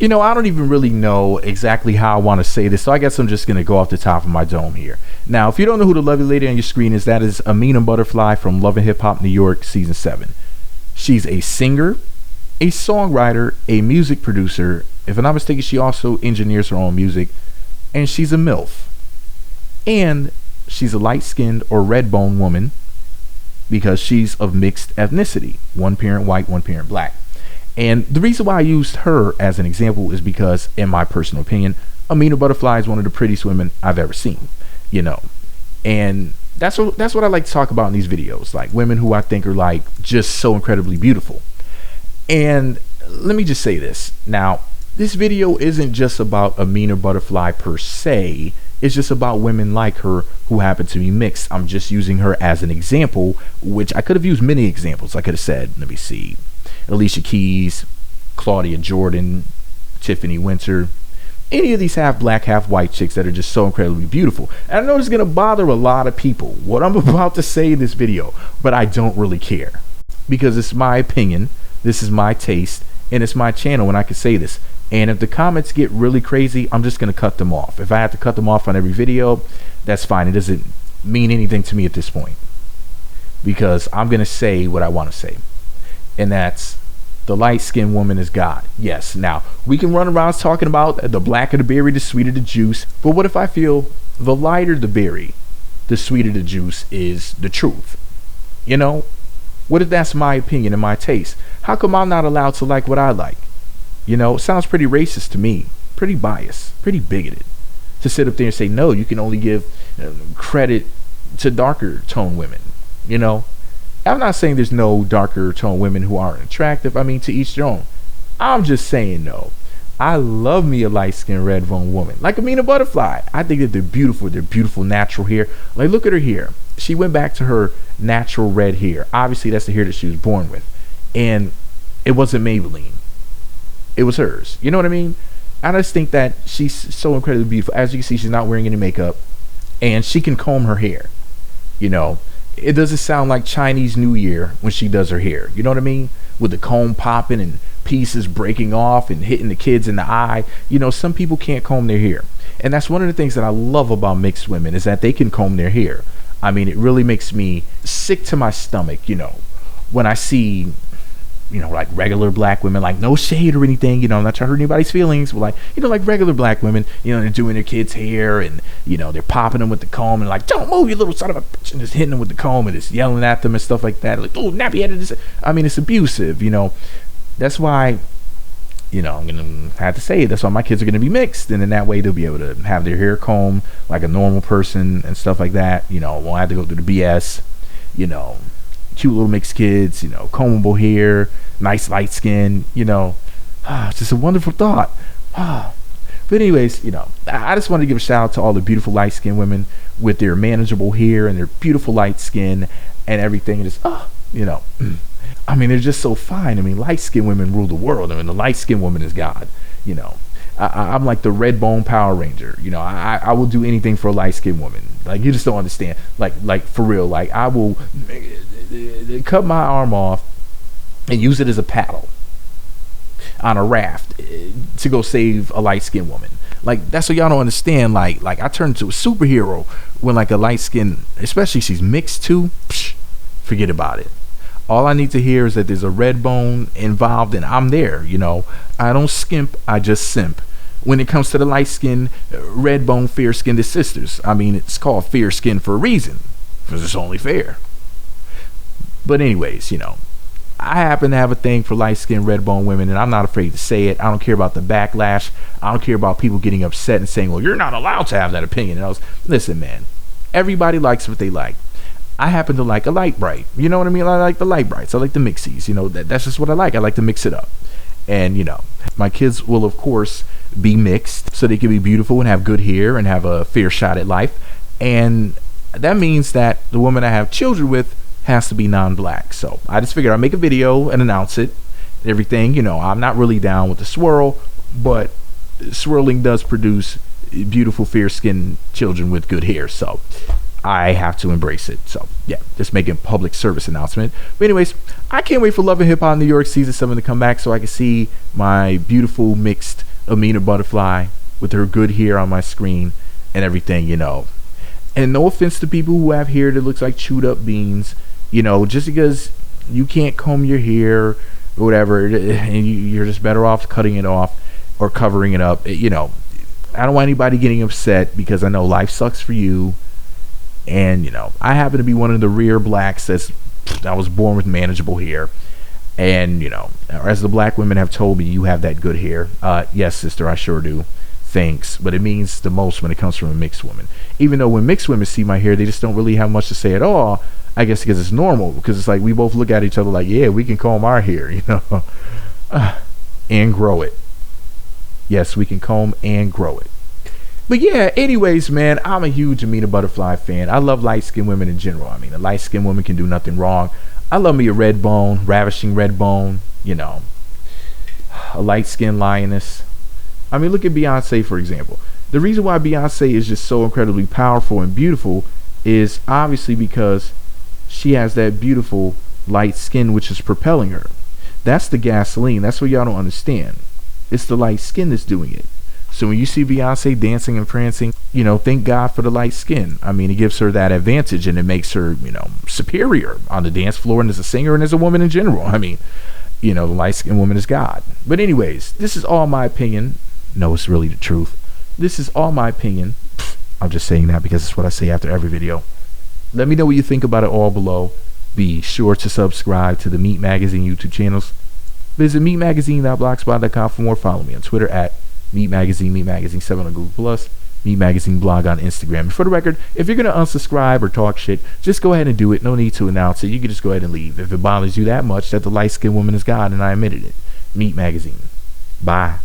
I don't even really know exactly how I want to say this, so I guess I'm just going to go off the top of my dome here. Now, if you don't know who the lovely lady on your screen is, that is Amina Buddafly from Love and Hip Hop New York Season 7. She's a singer, a songwriter, a music producer. If I'm not mistaken, she also engineers her own music, and she's a MILF. And she's a light-skinned or red-bone woman because she's of mixed ethnicity. One parent white, one parent black. And the reason why I used her as an example is because, in my personal opinion, Amina Buddafly is one of the prettiest women I've ever seen, and that's what I like to talk about in these videos, like women who I think are like just so incredibly beautiful. And let me just say this. Now, this video isn't just about Amina Buddafly per se. It's just about women like her who happen to be mixed. I'm just using her as an example, which I could have used many examples. I could have said, let me see, Alicia Keys, Claudia Jordan, Tiffany Winter, any of these half black, half white chicks that are just so incredibly beautiful. And I know it's going to bother a lot of people, what I'm about to say in this video, but I don't really care because it's my opinion, this is my taste, and it's my channel and I can say this. And if the comments get really crazy, I'm just going to cut them off. If I have to cut them off on every video, that's fine. It doesn't mean anything to me at this point because I'm going to say what I want to say. And that's the light-skinned woman is God. Yes, now we can run around talking about the blacker the berry, the sweeter the juice. But what if I feel the lighter the berry, the sweeter the juice is the truth? What if that's my opinion and my taste? How come I'm not allowed to like what I like? It sounds pretty racist to me, pretty biased, pretty bigoted to sit up there and say, no, you can only give credit to darker tone women. I'm not saying there's no darker tone women who aren't attractive. I mean, to each their own. I'm just saying, no. I love me a light-skinned red-bone woman like Amina Buddafly. I think that they're beautiful. They're beautiful natural hair. Like, look at her hair. She went back to her natural red hair. Obviously, that's the hair that she was born with. And it wasn't Maybelline. It was hers. You know what I mean? I just think that she's so incredibly beautiful. As you can see, she's not wearing any makeup. And she can comb her hair. It doesn't sound like Chinese New Year when she does her hair. You know what I mean? With the comb popping and pieces breaking off and hitting the kids in the eye. Some people can't comb their hair. And that's one of the things that I love about mixed women is that they can comb their hair. I mean, it really makes me sick to my stomach, when I see, like regular black women, like no shade or anything, I'm not trying to hurt anybody's feelings, but like, like regular black women, they're doing their kids' hair and, they're popping them with the comb and like, don't move, you little son of a bitch, and just hitting them with the comb and just yelling at them and stuff like that. Like, oh, nappy headed. I mean, it's abusive, That's why, I'm going to have to say it. That's why my kids are going to be mixed. And in that way, they'll be able to have their hair combed like a normal person and stuff like that. Won't have to go through the BS, cute little mixed kids, combable hair, nice light skin, it's just a wonderful thought. But anyways, I just wanted to give a shout out to all the beautiful light skinned women with their manageable hair and their beautiful light skin and everything. And just, I mean, they're just so fine. I mean, light skinned women rule the world. I mean, the light skinned woman is God, I'm like the Redbone Power Ranger. I will do anything for a light skinned woman. Like, you just don't understand. Like for real. Like, I will cut my arm off and use it as a paddle on a raft to go save a light skinned woman. Like, that's what y'all don't understand. Like I turn into a superhero when like a light skin, especially she's mixed too. Forget about it. All I need to hear is that there's a red bone involved and I'm there. I don't skimp, I just simp. When it comes to the light skin, red bone, fair skinned sisters. I mean, it's called fair skin for a reason, because it's only fair. But anyways, I happen to have a thing for light-skinned red-bone women, and I'm not afraid to say it. I don't care about the backlash. I don't care about people getting upset and saying, well, you're not allowed to have that opinion. And listen, man, everybody likes what they like. I happen to like a light bright. You know what I mean? I like the light brights. I like the mixies. That's just what I like. I like to mix it up. And, my kids will, of course, be mixed so they can be beautiful and have good hair and have a fair shot at life. And that means that the woman I have children with has to be non-black. So I just figured I'd make a video and announce it and everything. I'm not really down with the swirl, but swirling does produce beautiful fair skinned children with good hair. So I have to embrace it. So yeah, just making public service announcement. But anyways, I can't wait for Love and Hip Hop New York season 7 to come back so I can see my beautiful mixed Amina Buddafly with her good hair on my screen and everything, you know. And no offense to people who have hair that looks like chewed up beans, you know, just because you can't comb your hair or whatever, and you're just better off cutting it off or covering it up, you know. I don't want anybody getting upset because I know life sucks for you. And, you know, I happen to be one of the rare blacks I was born with manageable hair. And, you know, as the black women have told me, you have that good hair. Yes, sister, I sure do. Thanks. But it means the most when it comes from a mixed woman. Even though when mixed women see my hair, they just don't really have much to say at all. I guess because it's normal. Because it's like we both look at each other like, yeah, we can comb our hair, you know. And grow it. Yes, we can comb and grow it. But yeah, anyways, man, I'm a huge Amina Buddafly fan. I love light-skinned women in general. I mean, a light-skinned woman can do nothing wrong. I love me a Redbone, ravishing Redbone, you know, a light-skinned lioness. I mean, look at Beyonce, for example. The reason why Beyonce is just so incredibly powerful and beautiful is obviously because she has that beautiful light skin which is propelling her. That's the gasoline. That's what y'all don't understand. It's the light skin that's doing it. So when you see Beyonce dancing and prancing, you know, thank God for the light skin. I mean, it gives her that advantage and it makes her, you know, superior on the dance floor and as a singer and as a woman in general. I mean, you know, the light skinned woman is God. But anyways, this is all my opinion. No, it's really the truth. This is all my opinion. I'm just saying that because it's what I say after every video. Let me know what you think about it all below. Be sure to subscribe to the Meat Magazine YouTube channels. Visit meatmagazine.blogspot.com for more. Follow me on Twitter at Meat Magazine, Meat Magazine 7 on Google Plus, Meat Magazine blog on Instagram. And for the record, if you're gonna unsubscribe or talk shit, just go ahead and do it. No need to announce it. You can just go ahead and leave if it bothers you that much that the light-skinned woman is God and I admitted it. Meat Magazine. Bye.